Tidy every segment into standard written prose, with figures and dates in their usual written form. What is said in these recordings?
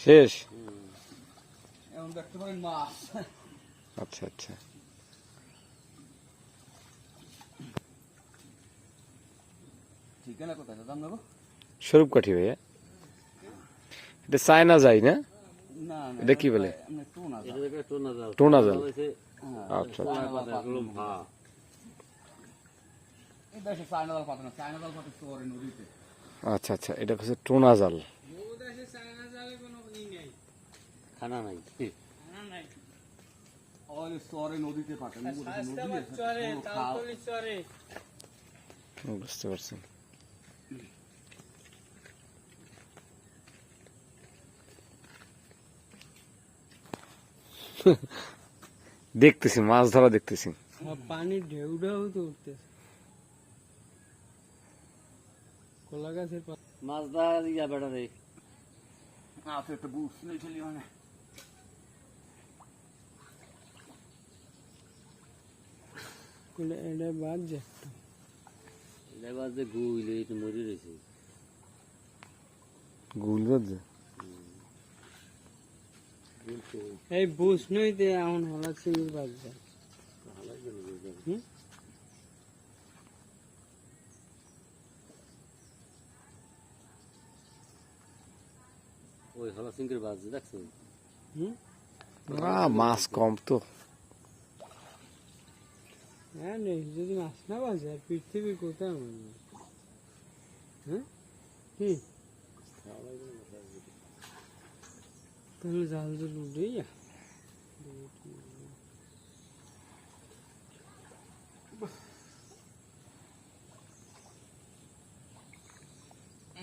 শেষ। এখন দেখতে পারেন মাছ। আচ্ছা আচ্ছা, ঠিকানা কোথায় দাম নেবো? স্বরূপকাঠি ভাইয়া, এটা চায়না যায় না? না না, এটা কি বলে? টোনা জাল। টোনা জাল। হ্যাঁ, আচ্ছা এই দেশে চায়না জাল পাতে না, চায়না জাল পাতে চরে নদীতে। আচ্ছা আচ্ছা, এটা হচ্ছে টোনা জাল। খানা নাই। ওই চরে নদীতে পাতে, নদী আছে, খাল। বুঝতে পারছি। দেখতেছি মাছ ধরা, দেখতেছি পানির ঢেউ ঢেউ তো উঠতেছে কলা গাছের মাছ ধরা ইয়া বেটা রে। তো একটা বুস নিয়ে চলি মানে। এটা বাদ যে এটা বাজে গুইলে একটু মরি রয়েছে। গুল বাজে। এই বুস নইতে এমন হলা চিংড়ি বাদ যায়। ওই হলা সিংকের বাজে দেখছো? মাছ কম তো। হ্যাঁ নেই, যদি মাছ না বাজে পৃথিবী কোথায় মানবে? হ্যাঁ কি তাহলে জাল জল উঠেই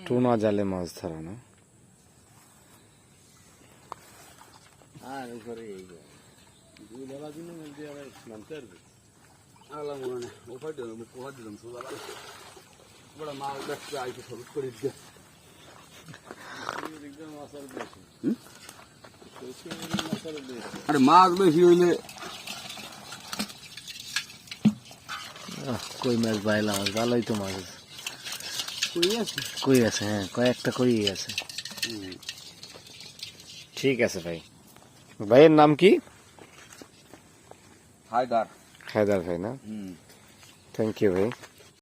টোনা জালে মাছ ধরা না? আর উপরে এই গুইলে বাজি না মধ্যে আবার নামতে পারবে। আলাম মনে নেই, ওপার দিলাম, ওপার দিলাম, সোজা বড় মাছ দেখতে আইতে সব করে দিয়ে। আরে মাছ বেশি হইলে কই মাছ বাইলা মাছ, ভালোই তো মাছ আছে। কই আছে? কই আছে, হ্যাঁ কয়েকটা কই আছে। ঠিক আছে ভাই। ভাইয়ের নাম কি? হায়দার। হায়দার ভাই না? থ্যাংক ইউ ভাই।